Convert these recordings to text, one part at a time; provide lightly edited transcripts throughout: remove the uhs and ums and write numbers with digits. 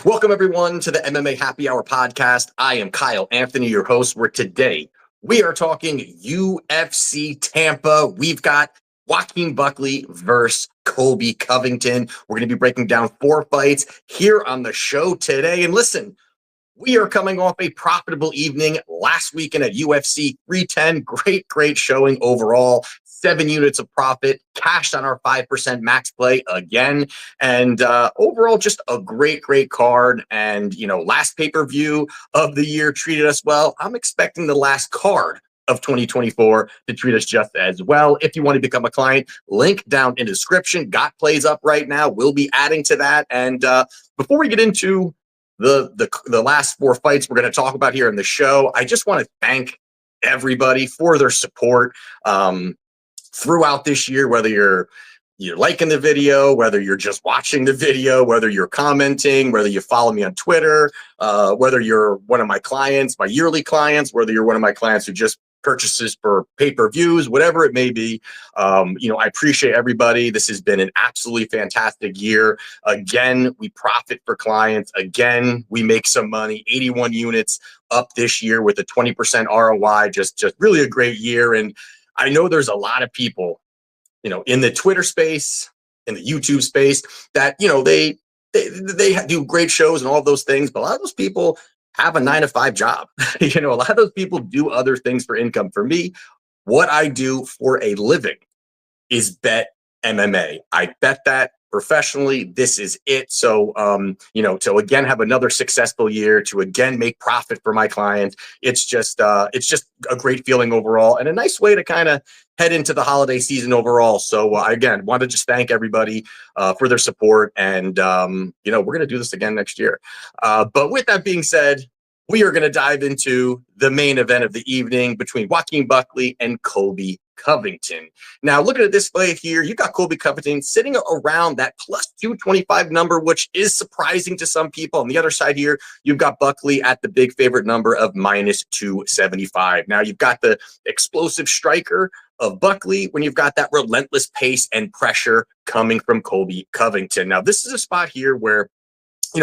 Welcome, everyone, to the MMA Happy Hour podcast. I am Kyle Anthony, your host, where today we are talking UFC Tampa. We've got Joaquin Buckley versus Colby Covington. We're going to be breaking down 4 fights here on the show today. And listen, we are coming off a profitable evening last weekend at UFC 310. Great showing overall. 7 units of profit, cashed on our 5% max play again. And overall, just a great card. And, last pay-per-view of the year treated us well. I'm expecting the last card of 2024 to treat us just as well. If you want to become a client, link down in the description. Got plays up right now. We'll be adding to that. And before we get into the last 4 fights we're going to talk about here in the show, I just want to thank everybody for their support throughout this year, whether you're liking the video, whether you're just watching the video, whether you're commenting, whether you follow me on Twitter, whether you're one of my clients, my yearly clients, whether you're one of my clients who just purchases for pay-per-views, whatever it may be. I appreciate everybody. This has been an absolutely fantastic year. Again, we profit for clients. Again, we make some money. 81 units up this year with a 20% ROI. Just really a great year. And I know there's a lot of people, in the Twitter space, in the YouTube space that, they do great shows and all of those things. But a lot of those people have a 9-to-5 job. A lot of those people do other things for income. For me, what I do for a living is bet MMA. I bet that professionally. This is it. So, to again have another successful year, to again make profit for my clients, it's just a great feeling overall, and a nice way to kind of head into the holiday season overall. So, again, want to just thank everybody for their support, and we're going to do this again next year. But with that being said, we are going to dive into the main event of the evening between Joaquin Buckley and Colby Covington. Now, looking at this play here, you got Colby Covington sitting around that plus 225 number, which is surprising to some people. On the other side here, you've got Buckley at the big favorite number of minus 275. Now, you've got the explosive striker of Buckley when you've got that relentless pace and pressure coming from Colby Covington. Now, this is a spot here where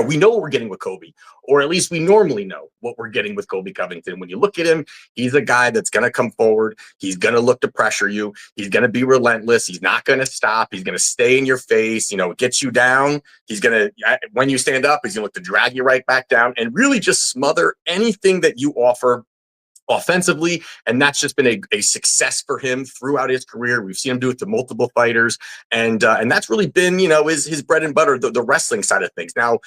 we know what we're getting with Colby, or at least we normally know what we're getting with Colby Covington. When you look at him, he's a guy that's going to come forward. He's going to look to pressure you. He's going to be relentless. He's not going to stop. He's going to stay in your face, gets you down. He's going to, when you stand up, he's going to look to drag you right back down and really just smother anything that you offer offensively. And that's just been a success for him throughout his career. We've seen him do it to multiple fighters. And that's really been, his bread and butter, the wrestling side of things. Now,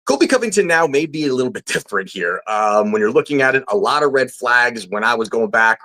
Colby Covington now may be a little bit different here. When you're looking at it, a lot of red flags when I was going back,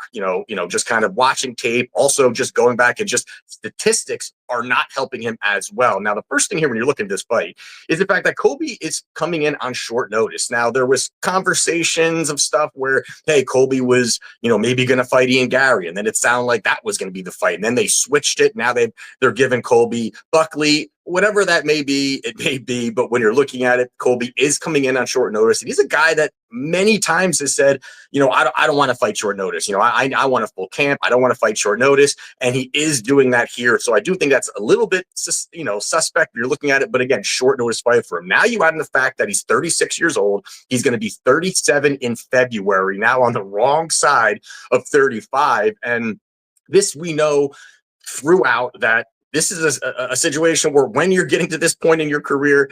just kind of watching tape, also just going back and just statistics are not helping him as well. Now, the first thing here when you're looking at this fight is the fact that Colby is coming in on short notice. Now, there was conversations of stuff where, hey, Colby was, maybe going to fight Ian Gary, and then it sounded like that was going to be the fight. And then they switched it. Now they're giving Colby Buckley. Whatever that may be, it may be. But when you're looking at it, Colby is coming in on short notice. And he's a guy that many times has said, I don't want to fight short notice. I want a full camp. I don't want to fight short notice. And he is doing that here. So I do think that's a little bit, suspect. You're looking at it. But again, short notice fight for him. Now you add in the fact that he's 36 years old. He's going to be 37 in February. Now on the wrong side of 35. And this we know throughout that this is a situation where when you're getting to this point in your career,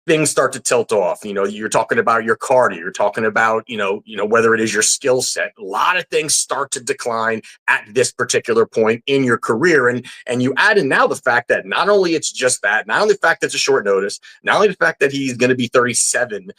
things start to tilt off. You're talking about your cardio, you're talking about, whether it is your skill set. A lot of things start to decline at this particular point in your career. And you add in now the fact that not only it's just that, not only the fact that it's a short notice, not only the fact that he's going to be 37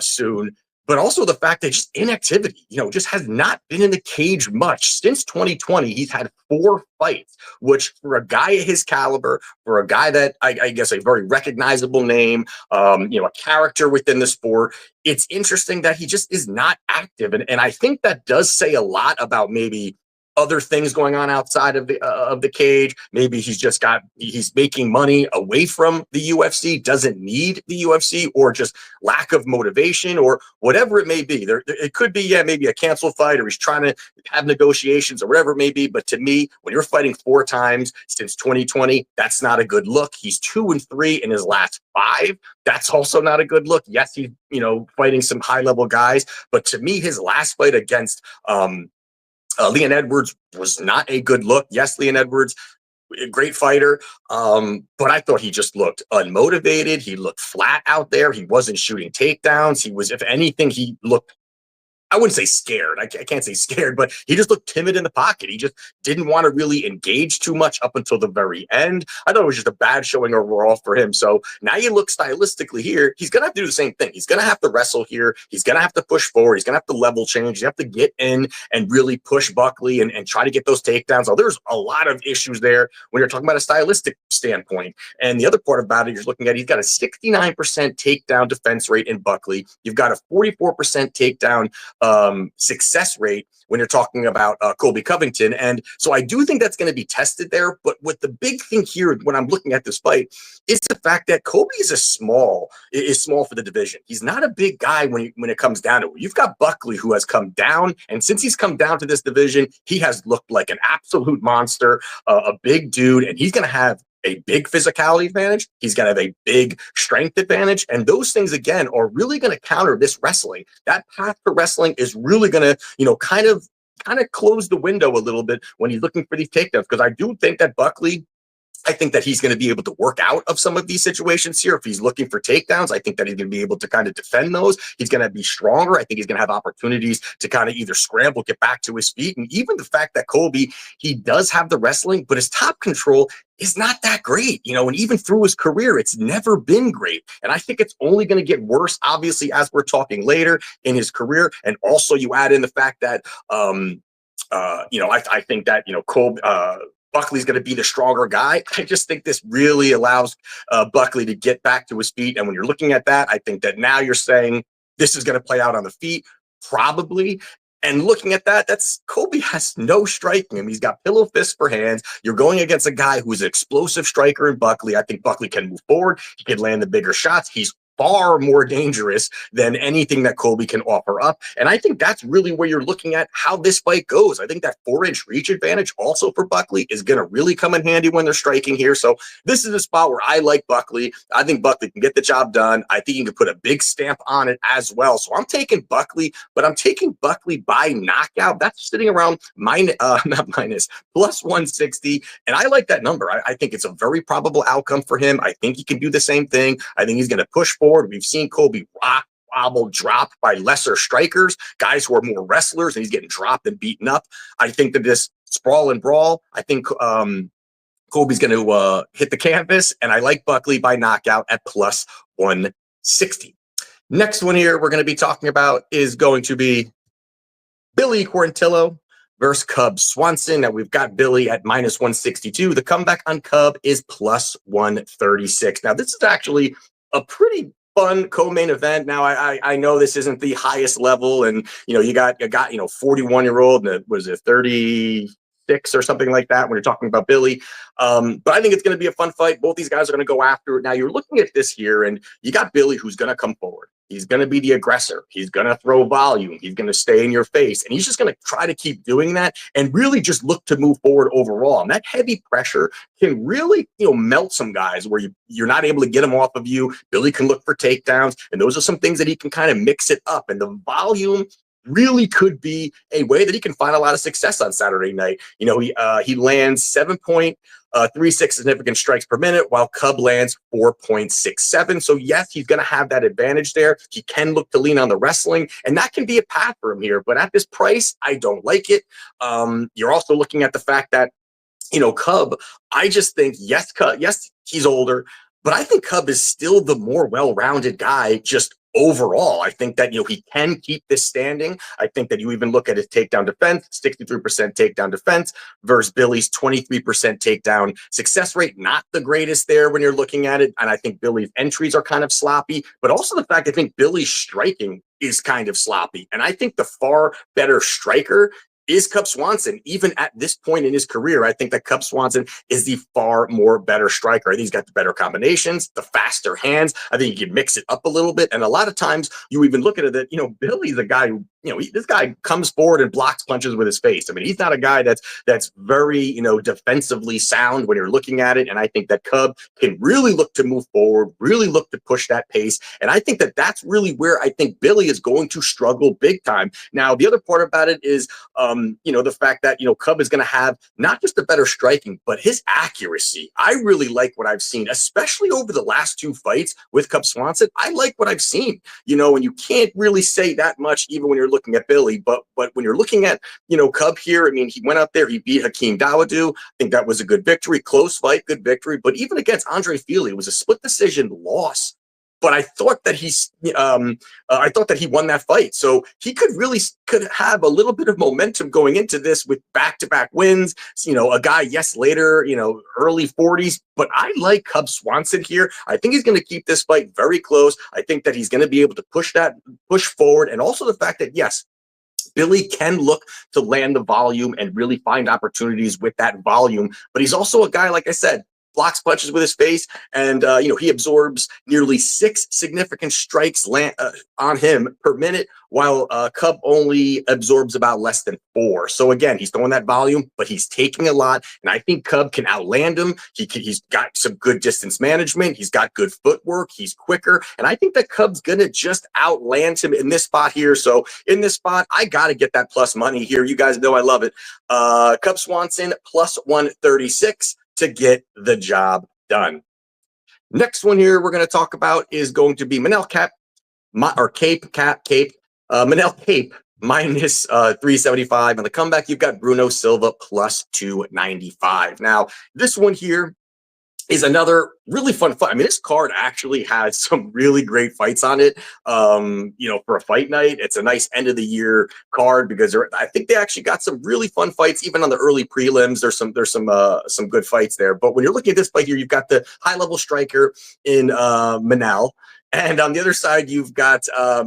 soon, but also the fact that just inactivity, just has not been in the cage much. Since 2020, he's had 4 fights, which for a guy of his caliber, for a guy that I guess a very recognizable name, a character within the sport, it's interesting that he just is not active. And I think that does say a lot about maybe other things going on outside of the cage. Maybe he's making money away from the UFC, doesn't need the UFC, or just lack of motivation, or whatever it may be. It could be, yeah, maybe a canceled fight, or he's trying to have negotiations, or whatever it may be. But to me, when you're fighting 4 times since 2020, that's not a good look. He's 2-3 in his last 5. That's also not a good look. Yes, he's fighting some high level guys, but to me, his last fight against Leon Edwards was not a good look. Yes, Leon Edwards, a great fighter, but I thought he just looked unmotivated. He looked flat out there. He wasn't shooting takedowns. He was, if anything, he looked, I wouldn't say scared. I can't say scared, but he just looked timid in the pocket. He just didn't want to really engage too much up until the very end. I thought it was just a bad showing overall for him. So now you look stylistically here, he's going to have to do the same thing. He's going to have to wrestle here. He's going to have to push forward. He's going to have to level change. You have to get in and really push Buckley and try to get those takedowns. So there's a lot of issues there when you're talking about a stylistic standpoint. And the other part about it, you're looking at, he's got a 69% takedown defense rate in Buckley. You've got a 44% takedown success rate when you're talking about Colby Covington. And so I do think that's going to be tested there. But what the big thing here when I'm looking at this fight is the fact that Colby is small for the division. He's not a big guy when it comes down to it. You've got Buckley, who has come down, and since he's come down to this division, he has looked like an absolute monster, a big dude, and he's going to have a big physicality advantage. He's going to have a big strength advantage. And those things, again, are really going to counter this wrestling. That path to wrestling is really going to, kind of close the window a little bit when he's looking for these takedowns. Because I do think that Buckley, I think that he's going to be able to work out of some of these situations here. If he's looking for takedowns, I think that he's going to be able to kind of defend those. He's going to be stronger. I think he's going to have opportunities to kind of either scramble, get back to his feet. And even the fact that Colby, he does have the wrestling, but his top control is not that great, and even through his career, it's never been great. And I think it's only going to get worse, obviously, as we're talking later in his career. And also you add in the fact that, I think that, Colby, Buckley's going to be the stronger guy. I just think this really allows Buckley to get back to his feet. And when you're looking at that, I think that now you're saying this is going to play out on the feet, probably. And looking at that, Colby has no striking. I mean, he's got pillow fists for hands. You're going against a guy who's an explosive striker in Buckley. I think Buckley can move forward. He can land the bigger shots. He's far more dangerous than anything that Colby can offer up. And I think that's really where you're looking at how this fight goes. I think that 4-inch reach advantage also for Buckley is going to really come in handy when they're striking here. So this is a spot where I like Buckley. I think Buckley can get the job done. I think he can put a big stamp on it as well. So I'm taking Buckley, but I'm taking Buckley by knockout. That's sitting around plus 160. And I like that number. I think it's a very probable outcome for him. I think he can do the same thing. I think he's going to push forward. We've seen Colby rock, wobble, dropped by lesser strikers, guys who are more wrestlers, and he's getting dropped and beaten up. I think that this sprawl and brawl, I think Colby's going to hit the canvas, and I like Buckley by knockout at plus 160. Next one here we're going to be talking about is going to be Billy Quarantillo versus Cub Swanson. Now we've got Billy at minus 162. The comeback on Cub is plus 136. Now this is actually a pretty fun co-main event. Now I know this isn't the highest level, and you got 41-year-old and was it 36 or something like that when you're talking about Billy. But I think it's going to be a fun fight. Both these guys are going to go after it. Now you're looking at this here, and you got Billy who's going to come forward. He's going to be the aggressor. He's going to throw volume. He's going to stay in your face. And he's just going to try to keep doing that and really just look to move forward overall. And that heavy pressure can really, melt some guys where you're not able to get them off of you. Billy can look for takedowns. And those are some things that he can kind of mix it up. And the volume really could be a way that he can find a lot of success on Saturday night. He lands 7.36 significant strikes per minute, while Cub lands 4.67. So yes, he's going to have that advantage there. He can look to lean on the wrestling, and that can be a path for him here. But at this price, I don't like it. You're also looking at the fact that, Cub, I just think, yes, he's older, but I think Cub is still the more well-rounded guy just overall. I think that, he can keep this standing. I think that you even look at his takedown defense, 63% takedown defense versus Billy's 23% takedown success rate. Not the greatest there when you're looking at it. And I think Billy's entries are kind of sloppy, but also the fact I think Billy's striking is kind of sloppy. And I think the far better striker is Cub Swanson. Even at this point in his career, I think that Cub Swanson is the far more better striker. I think he's got the better combinations, the faster hands. I think he can mix it up a little bit. And a lot of times you even look at it that, Billy's a guy who, this guy comes forward and blocks punches with his face. I mean, he's not a guy that's very, defensively sound when you're looking at it. And I think that Cub can really look to move forward, really look to push that pace. And I think that that's really where I think Billy is going to struggle big time. Now, the other part about it is, the fact that, Cub is going to have not just a better striking, but his accuracy. I really like what I've seen, especially over the last two fights with Cub Swanson. I like what I've seen, and you can't really say that much even when you're looking at Billy. But when you're looking at, Cub here, I mean, he went out there, he beat Hakeem Dawodu. I think that was a good victory, close fight, good victory. But even against Andre Fili, it was a split decision loss. But I thought that he won that fight, so he could have a little bit of momentum going into this with back-to-back wins. A guy, yes, later, early 40s, but I like Cub Swanson here. I think he's going to keep this fight very close. I think that he's going to be able to push forward, and also the fact that yes, Billy can look to land the volume and really find opportunities with that volume. But he's also a guy, like I said, blocks punches with his face, and he absorbs nearly 6 significant strikes on him per minute, while Cub only absorbs about less than 4. So again, he's throwing that volume, but he's taking a lot, and I think Cub can outland him. He's got some good distance management. He's got good footwork. He's quicker, and I think that Cub's gonna just outland him in this spot here. So in this spot, I gotta get that plus money here. You guys know I love it. Cub Swanson plus 136. To get the job done. Next one here we're going to talk about is going to be Kape. Manel Kape minus 375. On the comeback, you've got Bruno Silva plus 295. Now, this one here is another really fun fight. I mean, this card actually has some really great fights on it. For a fight night, it's a nice end of the year card because I think they actually got some really fun fights, even on the early prelims. There's some good fights there. But when you're looking at this fight here, you've got the high level striker in Manel. And on the other side, you've got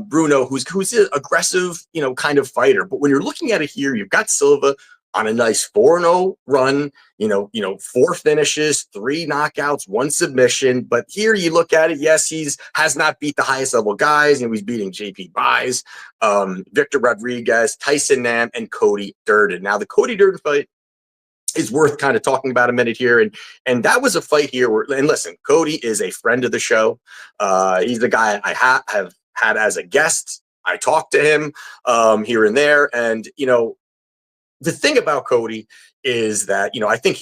Bruno, who's an aggressive, kind of fighter. But when you're looking at it here, you've got Silva on a nice 4-0 run, 4 finishes, 3 knockouts, 1 submission. But here you look at it, yes, has not beat the highest level guys. He's beating JP Buys, Victor Rodriguez, Tyson Nam, and Cody Durden. Now, the Cody Durden fight is worth kind of talking about a minute here. And that was a fight here where, and listen, Cody is a friend of the show. He's the guy I have had as a guest. I talked to him here and there. And, the thing about Cody is that, I think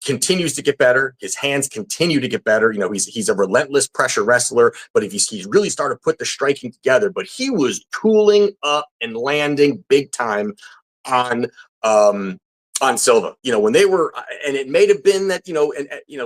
continues to get better. His hands continue to get better. He's a relentless pressure wrestler, but if he's really started to put the striking together, but he was tooling up and landing big time on Silva, when they were, and it may have been that,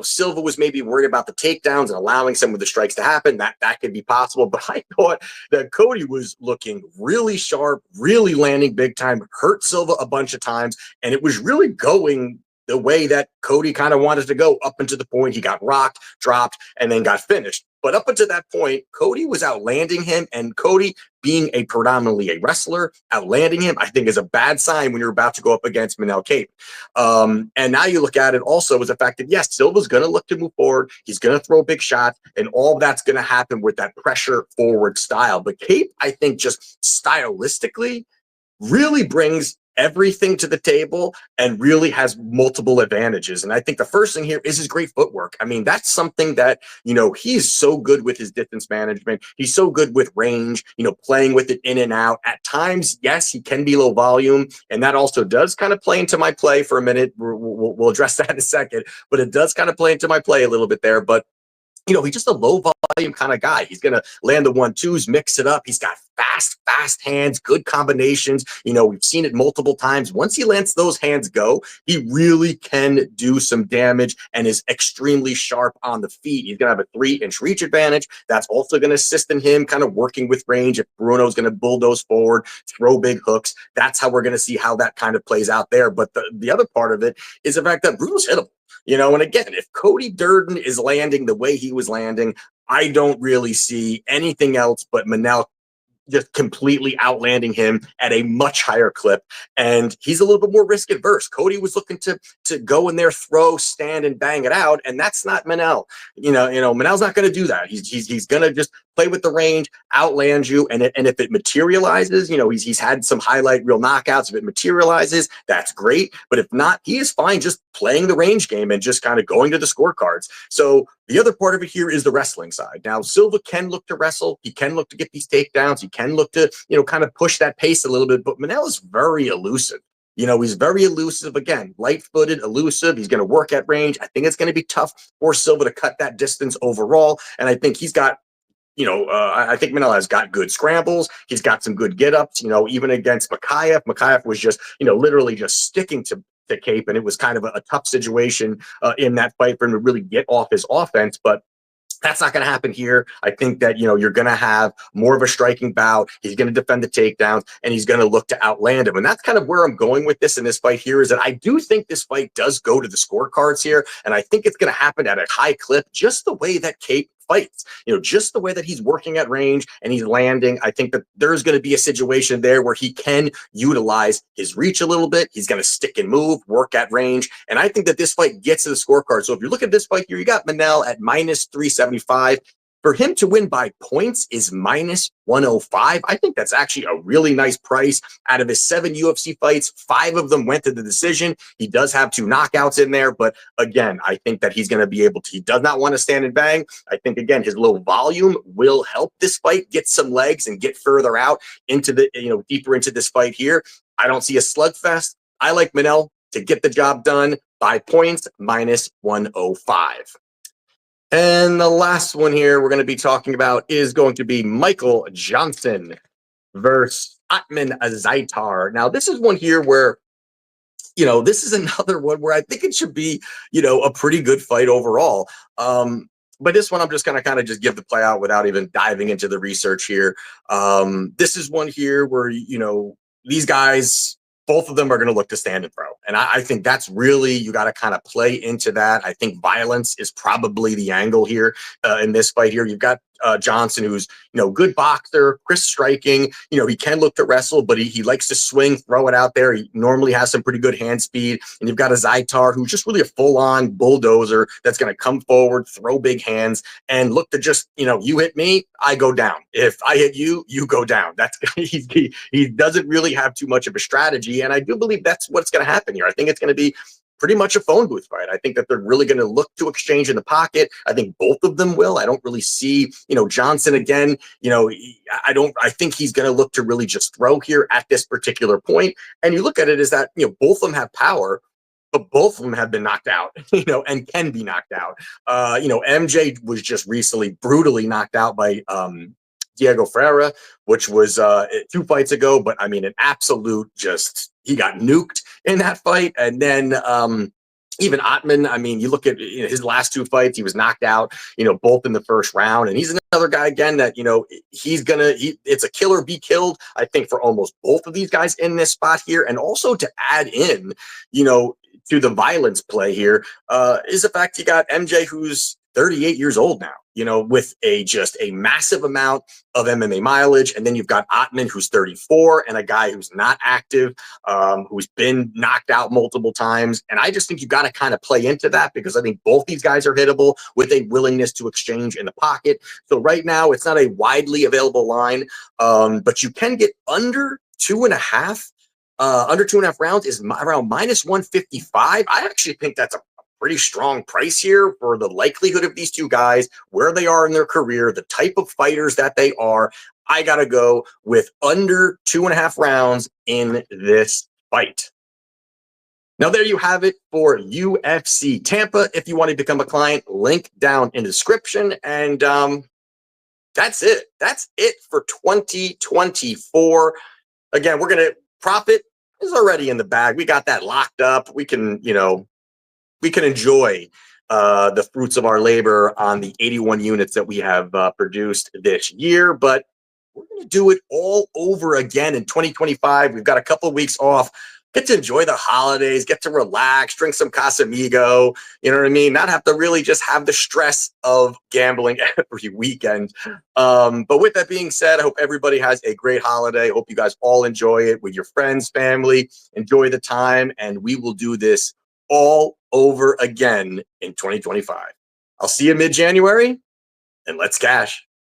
Silva was maybe worried about the takedowns and allowing some of the strikes to happen. That could be possible. But I thought that Cody was looking really sharp, really landing big time, hurt Silva a bunch of times. And it was really going the way that Cody kind of wanted to go up until the point he got rocked, dropped, and then got finished. But up until that point, Cody was outlanding him, and Cody, being predominantly a wrestler, outlanding him, I think is a bad sign when you're about to go up against Manel Kape. And now you look at it also as the fact that, yes, Silva's going to look to move forward. He's going to throw big shots, and all that's going to happen with that pressure forward style. But Kape, I think, just stylistically really brings everything to the table and really has multiple advantages. And I think the first thing here is his great footwork. I mean, that's something that, he's so good with his distance management. He's so good with range, playing with it in and out. At times, yes, he can be low volume. And that also does kind of play into my play for a minute. We'll address that in a second, but it does kind of play into my play a little bit there. But he's just a low volume kind of guy. He's going to land the 1-2s, mix it up. He's got fast hands, good combinations. We've seen it multiple times. Once he lets those hands go, he really can do some damage and is extremely sharp on the feet. He's going to have a 3-inch reach advantage. That's also going to assist in him kind of working with range. If Bruno's going to bulldoze forward, throw big hooks, that's how we're going to see how that kind of plays out there. But the other part of it is the fact that Bruno's hittable. And again, if Cody Durden is landing the way he was landing, I don't really see anything else but Manel just completely outlanding him at a much higher clip. And he's a little bit more risk adverse. Cody was looking to go in there, throw, stand, and bang it out. And that's not Manel. Manel's not going to do that. He's going to just play with the range, outland you. And if it materializes, he's had some highlight reel knockouts. If it materializes, that's great. But if not, he is fine just playing the range game and just kind of going to the scorecards. So the other part of it here is the wrestling side. Now, Silva can look to wrestle. He can look to get these takedowns. He can look to, kind of push that pace a little bit. But Manel is very elusive. He's very elusive. Again, light-footed, elusive. He's going to work at range. I think it's going to be tough for Silva to cut that distance overall. And I think he's got, I think Manel has got good scrambles. He's got some good get-ups, even against Makayev. Makayev was just, literally just sticking to Kape, and it was kind of a tough situation in that fight for him to really get off his offense. But that's not going to happen here. I think that, you're going to have more of a striking bout. He's going to defend the takedowns, and he's going to look to outland him. And that's kind of where I'm going with this in this fight here, is that I do think this fight does go to the scorecards here. And I think it's going to happen at a high clip, just the way that Kape fights, just the way that he's working at range and he's landing. I think that there's going to be a situation there where he can utilize his reach a little bit. He's going to stick and move, work at range. And I think that this fight gets to the scorecard. So if you look at this fight here, you got Manel at minus 375. For him to win by points is minus 105. I think that's actually a really nice price. Out of his 7 UFC fights, 5 of them went to the decision. He does have 2 knockouts in there, but again, I think that he's going to be able to. He does not want to stand and bang. I think, again, his low volume will help this fight get some legs and get further out into the, deeper into this fight here. I don't see a slugfest. I like Manel to get the job done by points, minus 105. And the last one here we're going to be talking about is going to be Michael Johnson versus Otman Azaitar. Now, this is one here where, this is another one where I think it should be, a pretty good fight overall. But this one, I'm just going to kind of just give the play out without even diving into the research here. This is one here where, these guys, both of them are going to look to stand and throw. And I think that's really, you got to kind of play into that. I think violence is probably the angle here in this fight here. You've got Johnson, who's, good boxer, crisp striking. He can look to wrestle, but he likes to swing, throw it out there. He normally has some pretty good hand speed. And you've got Azaitar, who's just really a full-on bulldozer that's going to come forward, throw big hands, and look to just, you hit me, I go down. If I hit you, you go down. That's he doesn't really have too much of a strategy. And I do believe that's what's going to happen here. I think it's going to be pretty much a phone booth fight. I think that they're really going to look to exchange in the pocket. I think both of them will. I don't really see, Johnson again, I think he's going to look to really just throw here at this particular point. And you look at it as that, both of them have power, but both of them have been knocked out, and can be knocked out. MJ was just recently brutally knocked out by, Diego Ferreira, which was 2 fights ago, but I mean, an absolute he got nuked in that fight. And then even Otman, I mean, you look at his last 2 fights, he was knocked out, both in the first round. And he's another guy, again, that, it's a kill or be killed, I think, for almost both of these guys in this spot here. And also to add in, to the violence play here, is the fact you got MJ, who's 38 years old now, with a massive amount of MMA mileage. And then you've got Otman, who's 34, and a guy who's not active, who's been knocked out multiple times. And I just think you got to kind of play into that, because I think both these guys are hittable with a willingness to exchange in the pocket. So right now, it's not a widely available line, but you can get under 2.5. Under 2.5 rounds is around minus 155. I actually think that's a pretty strong price here for the likelihood of these two guys, where they are in their career, the type of fighters that they are. I got to go with under 2.5 rounds in this fight. Now, there you have it for UFC Tampa. If you want to become a client, link down in the description. And that's it. That's it for 2024. Again, we're going to profit is already in the bag. We got that locked up. We can, we can enjoy the fruits of our labor on the 81 units that we have produced this year, but we're going to do it all over again in 2025. We've got a couple of weeks off. get to enjoy the holidays, get to relax, drink some Casamigo, you know what I mean? Not have to really just have the stress of gambling every weekend. But with that being said, I hope everybody has a great holiday. Hope you guys all enjoy it with your friends, family, enjoy the time, and we will do this all over again in 2025. I'll see you mid-January, and let's cash.